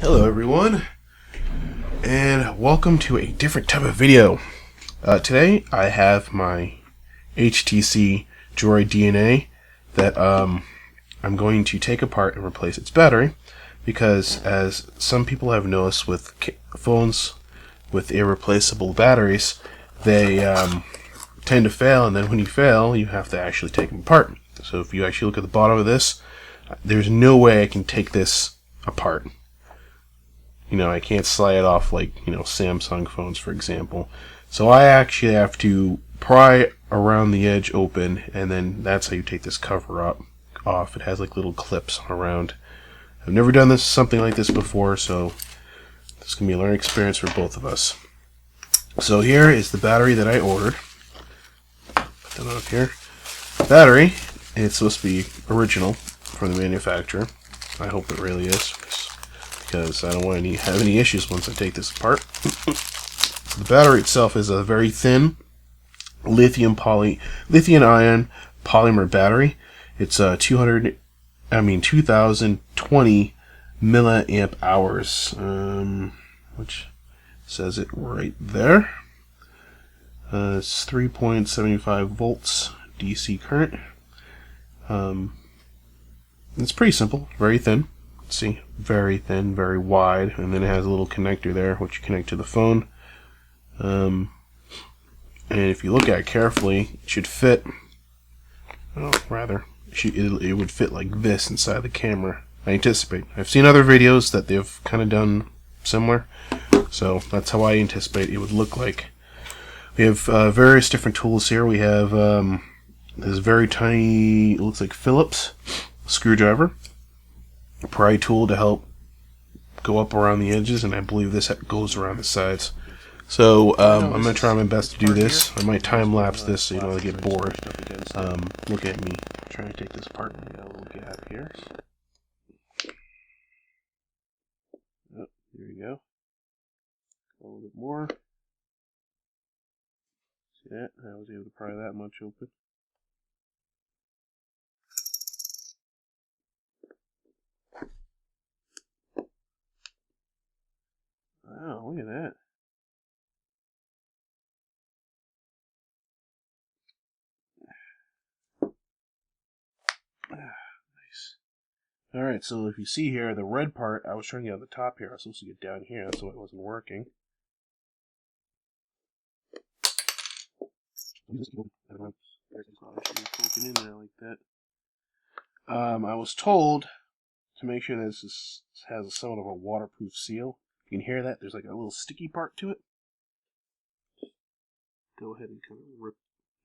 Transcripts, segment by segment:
Hello everyone, and welcome to a different type of video. Today I have my HTC Droid DNA that I'm going to take apart and replace its battery, because as some people have noticed with phones with irreplaceable batteries, they tend to fail, and then when you fail you have to actually take them apart. So if you actually look at the bottom of this, there's no way I can take this apart. I can't slide it off like, Samsung phones, for example. So I actually have to pry around the edge open, and then that's how you take this cover off. It has like little clips around. I've never done something like this before, so this is going to be a learning experience for both of us. So here is the battery that I ordered. Put that up here. Battery, it's supposed to be original from the manufacturer. I hope it really is, because I don't want to have any issues once I take this apart. So the battery itself is a very thin lithium ion polymer battery. It's 2020 milliamp hours, which says it right there. It's 3.75 volts DC current. It's pretty simple, very thin. See, very thin, very wide, and then it has a little connector there which you connect to the phone. And if you look at it carefully, it should fit. It would fit like this inside the camera. I anticipate. I've seen other videos that they've kind of done similar, so that's how I anticipate it would look like. We have various different tools here. We have this very tiny, it looks like Phillips screwdriver. Pry tool to help go up around the edges, and I believe this goes around the sides. So I'm going to try my best to do this. I might time lapse this so you don't get bored. Look at me trying to take this apart. I got a little gap here. Oh, here we go. A little bit more. See that? I was able to pry that much open. Wow, look at that. Nice. Alright, so if you see here, the red part, I was trying to get on the top here. I was supposed to get down here, so it wasn't working. Poking in there like that. I was told to make sure this has somewhat of a waterproof seal. You can hear that? There's like a little sticky part to it. Go ahead and kind of rip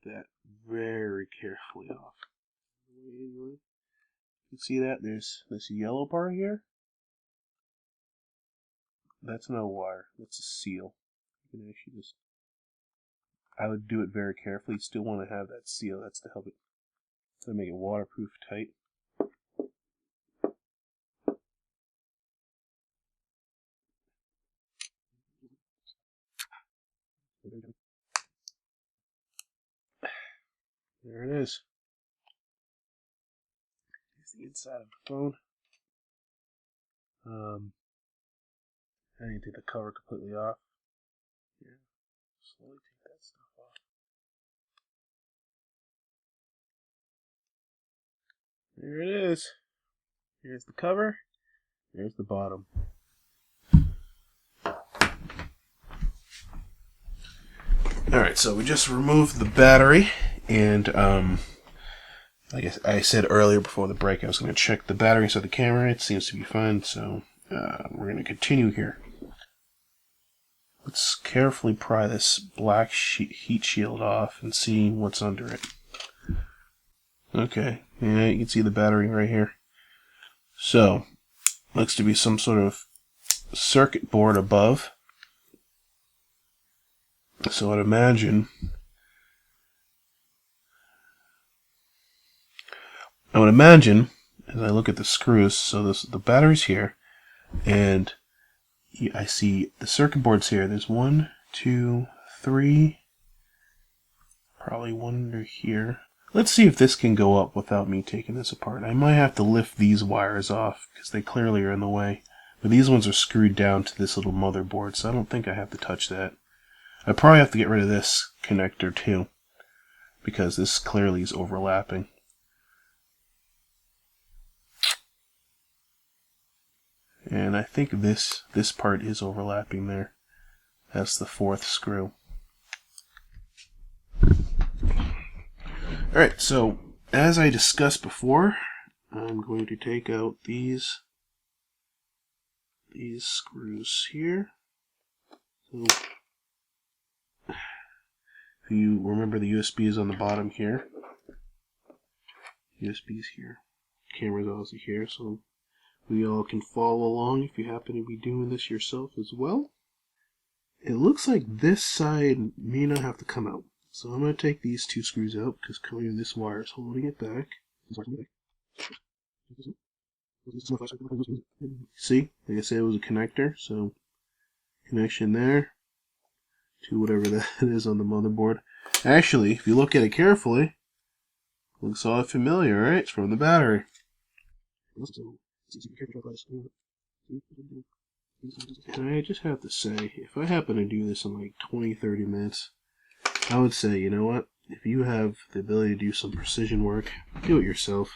that very carefully off. You can see that there's this yellow part here. That's no wire. That's a seal. You can actually just. I would do it very carefully. You still want to have that seal. That's to help it. To make it waterproof tight. There it is. Here's the inside of the phone. I need to take the cover completely off. Yeah, slowly take that stuff off. There it is. Here's the cover. Here's the bottom. Alright, so we just removed the battery, and like I said earlier before the break, I was going to check the battery inside the camera. It seems to be fine, so we're going to continue here. Let's carefully pry this black heat shield off and see what's under it. Okay, yeah, you can see the battery right here. So, looks to be some sort of circuit board above. So I'd imagine, as I look at the screws, so the battery's here, and I see the circuit boards here. There's 1, 2, 3, probably one under here. Let's see if this can go up without me taking this apart. I might have to lift these wires off because they clearly are in the way. But these ones are screwed down to this little motherboard, so I don't think I have to touch that. I probably have to get rid of this connector too, because this clearly is overlapping. And I think this part is overlapping there. That's the fourth screw. Alright, so as I discussed before, I'm going to take out these screws here. So if you remember, the USB is on the bottom here. USB is here. Camera's also here, so we all can follow along if you happen to be doing this yourself as well. It looks like this side may not have to come out. So I'm going to take these two screws out because clearly this wire is holding it back. See, like I said, it was a connector, so connection there to whatever that is on the motherboard. Actually, if you look at it carefully, it looks all familiar, right? It's from the battery. And I just have to say, if I happen to do this in like 20-30 minutes, I would say, you know what? If you have the ability to do some precision work, do it yourself.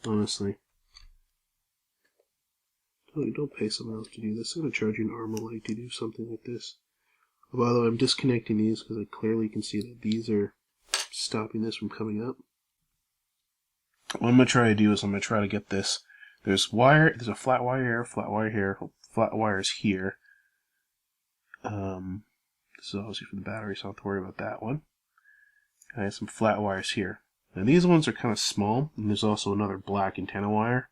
Honestly. Don't pay someone else to do this. I'm going to charge you an arm and leg to do something like this. By the way, I'm disconnecting these because I clearly can see that these are stopping this from coming up. What I'm going to try to do is I'm going to try to get this. There's a flat wire here, flat wire here, flat wires here. This is obviously for the battery, so I don't have to worry about that one. And I have some flat wires here. Now these ones are kind of small, and there's also another black antenna wire.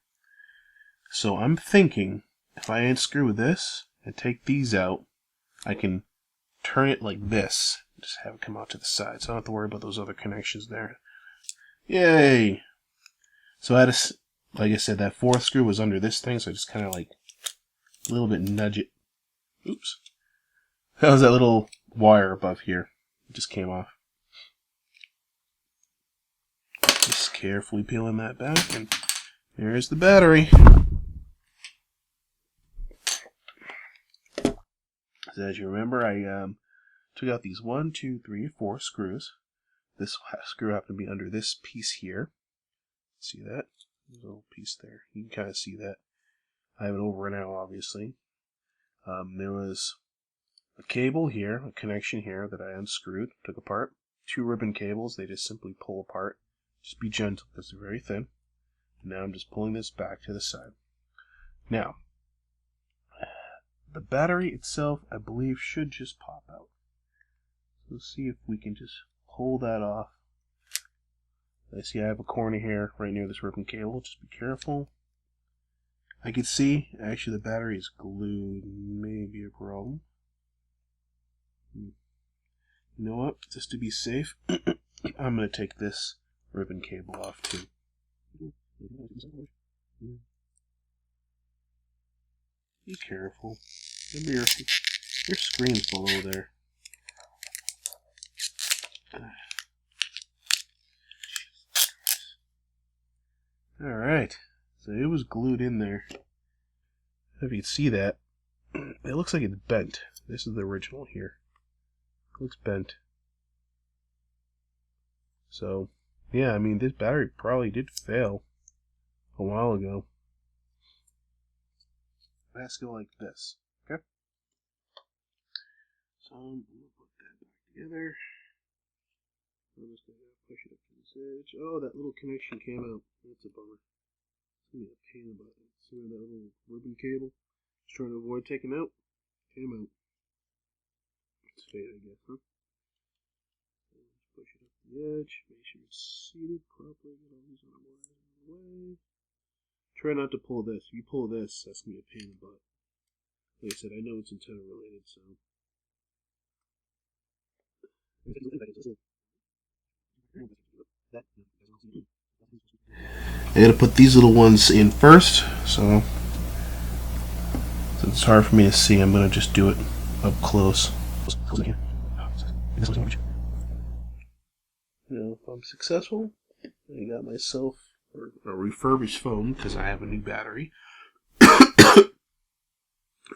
So I'm thinking, if I unscrew this and take these out, I can turn it like this. Just have it come out to the side, so I don't have to worry about those other connections there. Yay! So I had to, like I said, that fourth screw was under this thing, so I just kind of like a little bit nudge it. Oops. That was that little wire above here. It just came off. Just carefully peeling that back, and there's the battery. So as you remember, I took out these 1, 2, 3, 4 screws. This screw happened to be under this piece here. See that? There's a little piece there. You can kind of see that. I have it over now, obviously. There was a cable here, a connection here that I unscrewed, took apart. 2 ribbon cables, they just simply pull apart. Just be gentle because they're very thin. Now I'm just pulling this back to the side. Now, the battery itself, I believe, should just pop out. So let's see if we can just pull that off. I see I have a corner here right near this ribbon cable. Just be careful. I can see, actually, the battery is glued. Maybe a problem. You know what? Just to be safe, I'm going to take this ribbon cable off too. Be careful. Remember your screen's below there. Alright, so it was glued in there. If you can see that, it looks like it's bent. This is the original here. It looks bent. So, yeah, I mean, this battery probably did fail a while ago. It has to go like this, okay? So, I'm going to put that back together. I'm just going to push it up to this edge. Oh, that little connection came out. That's a bummer. It's going to be a pain in the butt. See that little ribbon cable? Just trying to avoid taking out. Came out. It's fate, I guess, huh? So let's push it up the edge. Make sure it's seated properly. Get all these other wires out of the way. Try not to pull this. If you pull this, that's going to be a pain in the butt. Like I said, I know it's antenna related, so. I gotta put these little ones in first, so since it's hard for me to see, I'm gonna just do it up close. You know, if I'm successful, I got myself a refurbished phone because I have a new battery.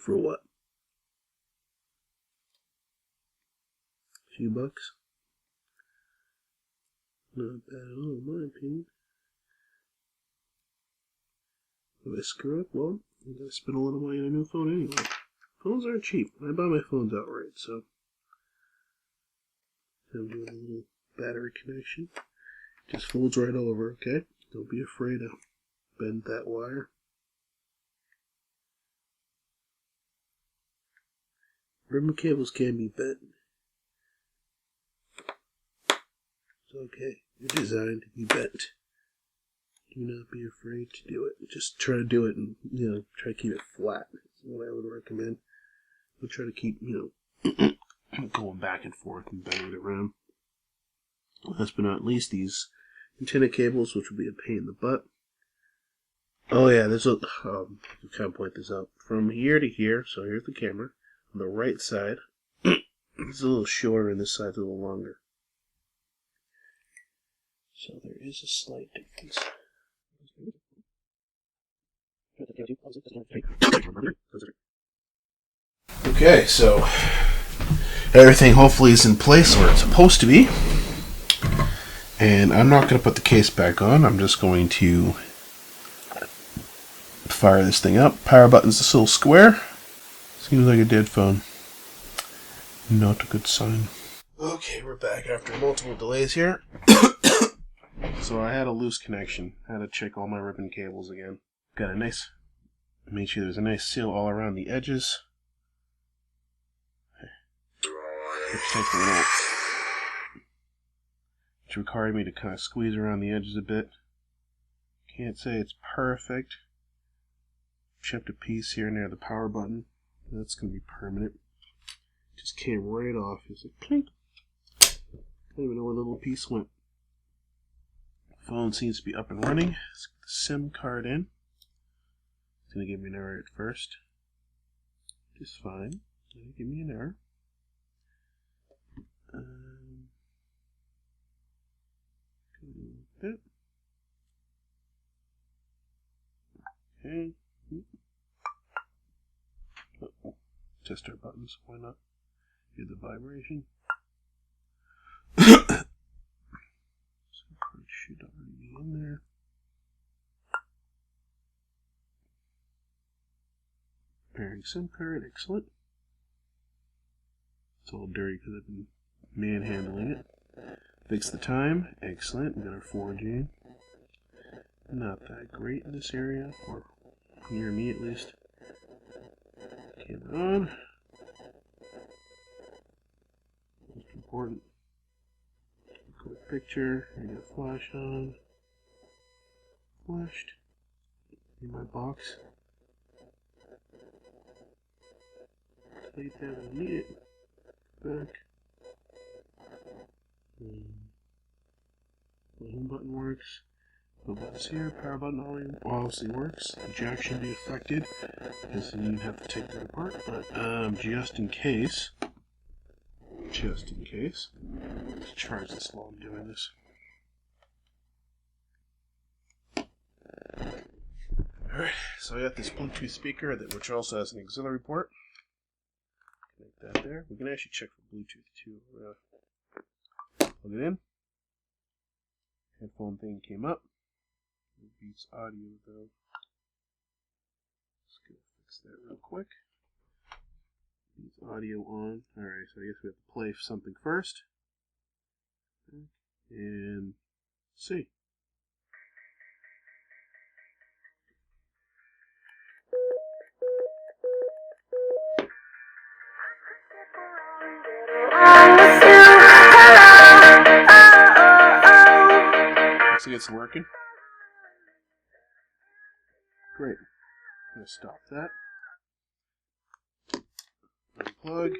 for what? A few bucks? Not bad at all, in my opinion. If I screw up, well, I'm going to spend a little money on a new phone anyway. Phones aren't cheap. I buy my phones outright, so I'm doing a little battery connection. Just folds right over, okay? Don't be afraid to bend that wire. Ribbon cables can be bent. It's okay. They're designed to be bent. Do not be afraid to do it. Just try to do it and, try to keep it flat. That's what I would recommend. I'll try to keep, going back and forth and bending it around. Last but not least, these antenna cables, which will be a pain in the butt. Oh yeah, there's a, kind of point this out. From here to here, so here's the camera. On the right side, it's a little shorter and this side's a little longer. So there is a slight difference. Okay, so everything hopefully is in place where it's supposed to be. And I'm not going to put the case back on. I'm just going to fire this thing up. Power button's this little square. Seems like a dead phone. Not a good sign. Okay, we're back after multiple delays here. So I had a loose connection. I had to check all my ribbon cables again. Got a nice, made sure there's a nice seal all around the edges. Which required me to kind of squeeze around the edges a bit. Can't say it's perfect. Chipped a piece here near the power button. That's going to be permanent. Just came right off. It's like clink. I don't even know where the little piece went. Phone seems to be up and running. Let's get the SIM card in. It's going to give me an error at first. Just fine. It'll give me an error. Okay. Uh-oh. Test our buttons. Why not? Hear the vibration. SIM card should already be in there. Pairing SIM card. Excellent. It's all dirty because I've been manhandling it. Fix the time. Excellent. We got our 4G. Not that great in this area, or near me at least. Camera on. Most important. Quick picture. I got flash on. Flashed. In my box. Delete that. I don't need it. Back. The home button works. The buttons here. Power button obviously works. The jack should be affected because then you have to take that apart. But just in case, let's charge this while I'm doing this. Alright, so I got this Bluetooth speaker which also has an auxiliary port. Connect that there. We can actually check for Bluetooth too. Plug it in. Headphone thing came up. It beats audio though. Just gonna fix that real quick. Beats audio on. Alright, so I guess we have to play something first. And see. Looks like it's working. Great. I'm going to stop that. Unplug.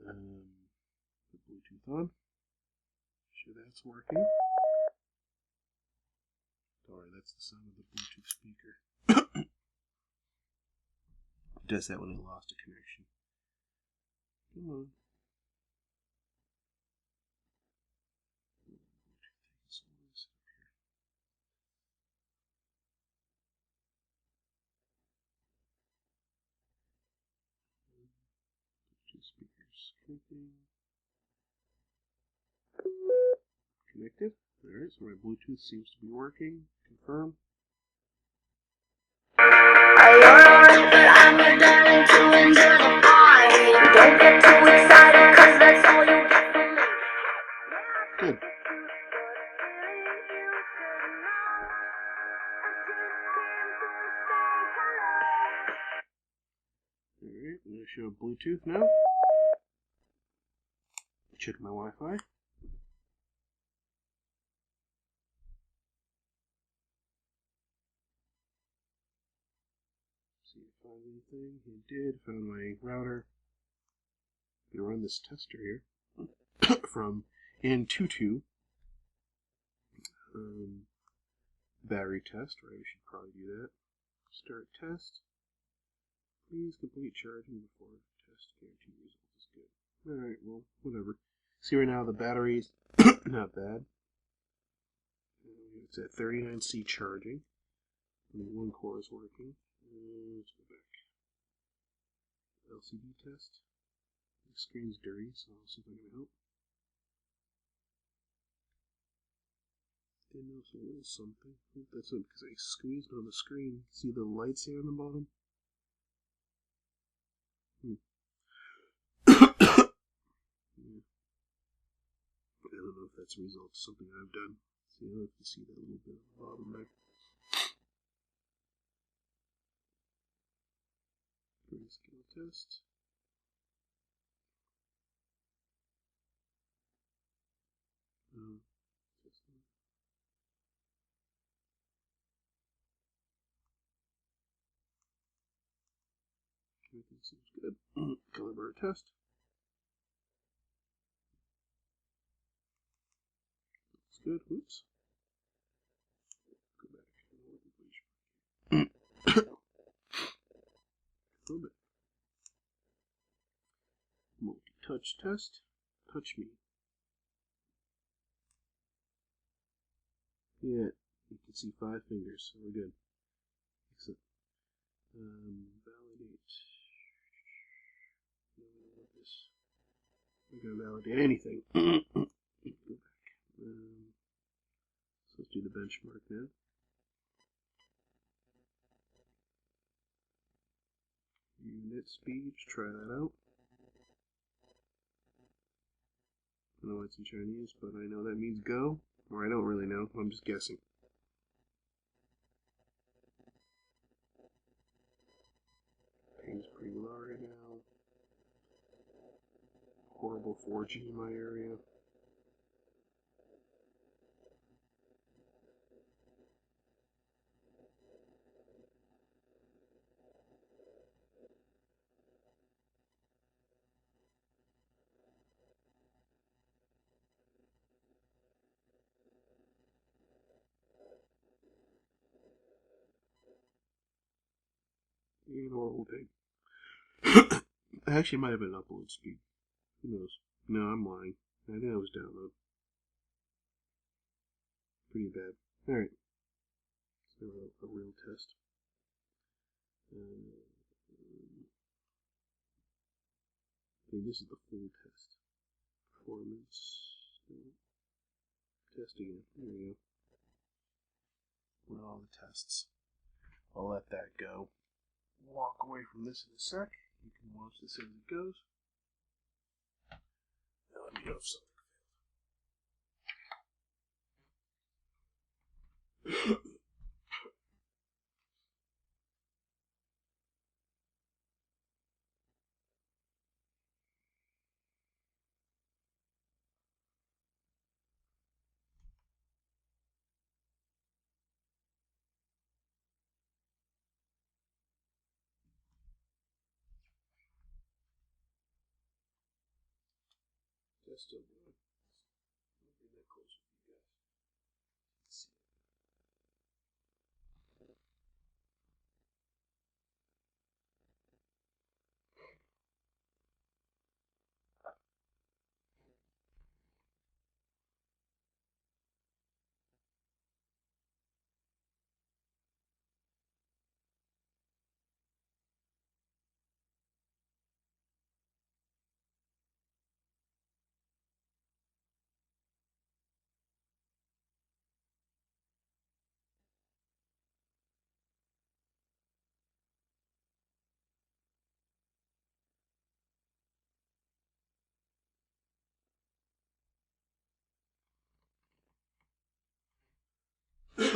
Put Bluetooth on. Sure that's working. Sorry, that's the sound of the Bluetooth speaker. It does that when I lost a connection. Come on. Speakers connecting. Connected. Alright, so my Bluetooth seems to be working. Confirm. I'm down to enjoy the party. Don't get too excited, cause that's all you get from me. Good. Alright, I'm going to show Bluetooth now. Check my Wi-Fi. See if I find anything. It did. Found my router. I'm going to run this tester here from Antutu. Battery test, right? We should probably do that. Start test. Please complete charging before test. Guarantee result is good. Alright, well, whatever. See right now the battery's not bad. It's at 39C charging. Only one core is working. Let's go back. LCD test. The screen's dirty, so I'll see if I can help. Didn't notice a little something. I think that's it because I squeezed on the screen. See the lights here on the bottom? Yeah. I don't know if that's a result of something I've done. See, I don't know if you see that little bit on the bottom there. Grayscale test. Everything seems good. Color bar test. Looks good. Oops. Go back. A little bit. Multi-touch test. Touch me. Yeah, you can see 5 fingers, so we're good. Excellent. Validate. We're going to validate anything. Go back. So let's do the benchmark now. Unit speed, try that out. I don't know it's in Chinese, but I know that means go. Or I don't really know, I'm just guessing. Ping's pretty low right now. Horrible 4G in my area. And horrible ping. Actually, it might have been upload speed. Who knows? No, I'm lying. I think that was download. Pretty bad. Alright. So a real test. Okay, this is the full test. Performance. Test again. There we go. Run all the tests. I'll let that go. Walk away from this in a sec. You can watch this as it goes. Now let me know if something failed. That's still going. I'll bring that closer for you guys. Let's see. Let's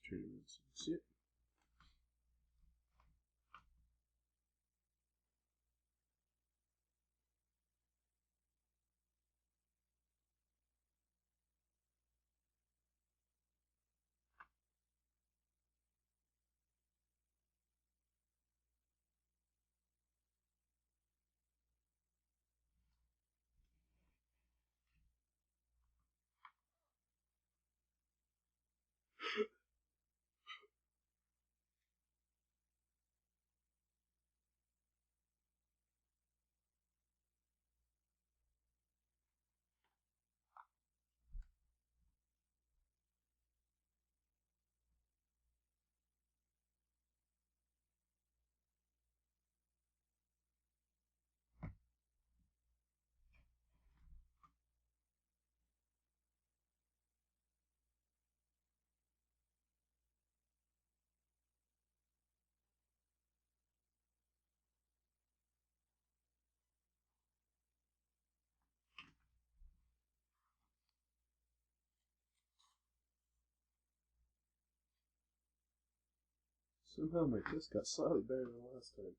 turn it so you see it. Somehow my test got slightly better than last time.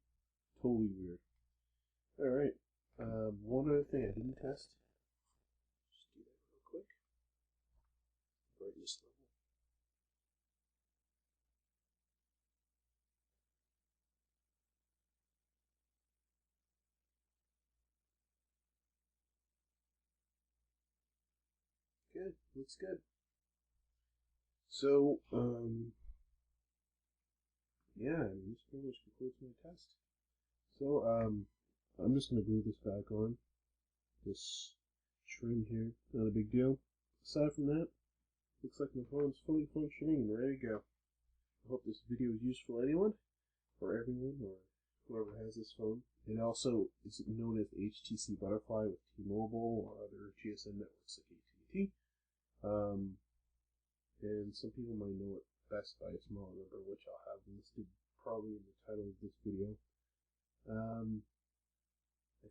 Totally weird. Alright. One other thing I didn't test. Just do that real quick. Brightness level. Good. Looks good. So, yeah, I mean, this pretty much concludes my test. So, I'm just going to glue this back on. This trim here, not a big deal. Aside from that, looks like my phone's fully functioning and ready to go. I hope this video is useful to anyone, or everyone, or whoever has this phone. It also is known as HTC Butterfly with T-Mobile or other GSM networks like AT&T. And some people might know it best by a smaller number, which I'll have listed probably in the title of this video. I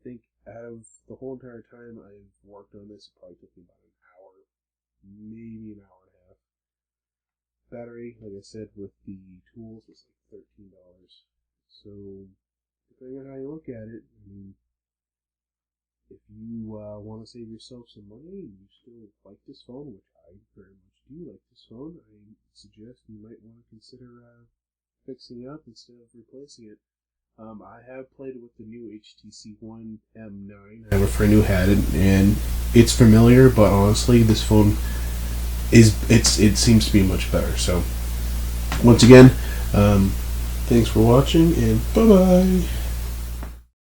think out of the whole entire time I've worked on this, it probably took me about an hour, maybe an hour and a half. Battery, like I said, with the tools was like $13. So, depending on how you look at it, I mean, if you want to save yourself some money and you still like this phone, which I very much do like this phone, I suggest you might want to consider fixing it up instead of replacing it. I have played with the new HTC One M9. I have a friend who had it, and it's familiar, but honestly, this phone it seems to be much better. So, once again, thanks for watching, and bye-bye.